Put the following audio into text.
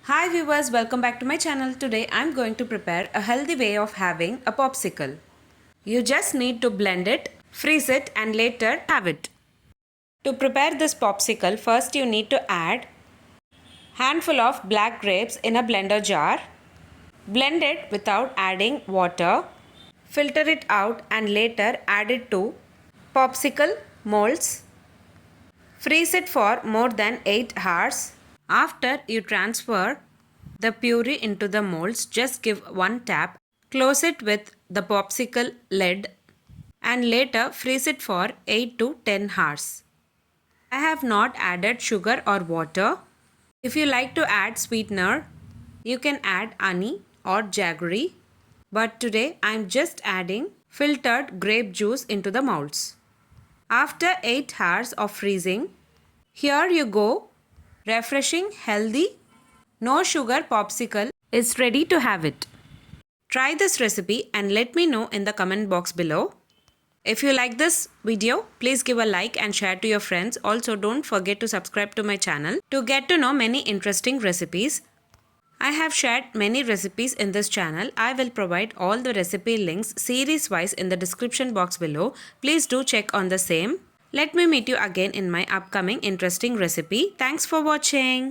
Hi viewers, welcome back to my channel. Today I'm going to prepare a healthy way of having a popsicle. You just need to blend it, freeze it and later have it. To prepare this popsicle, first you need to add handful of black grapes in a blender jar. Blend it without adding water. Filter it out and later add it to popsicle molds. Freeze it for more than 8 hours. After you transfer the puree into the molds, just give one tap, close it with the popsicle lid and later freeze it for 8 to 10 hours. I have not added sugar or water. If you like to add sweetener, you can add honey or jaggery. But today I am just adding filtered grape juice into the molds. After 8 hours of freezing, here you go. Refreshing, healthy, no sugar popsicle is ready to have it. Try this recipe and let me know in the comment box below. If you like this video, please give a like and share to your friends. Also, don't forget to subscribe to my channel to get to know many interesting recipes. I have shared many recipes in this channel. I will provide all the recipe links series wise in the description box below. Please do check on the same. Let me meet you again in my upcoming interesting recipe. Thanks for watching.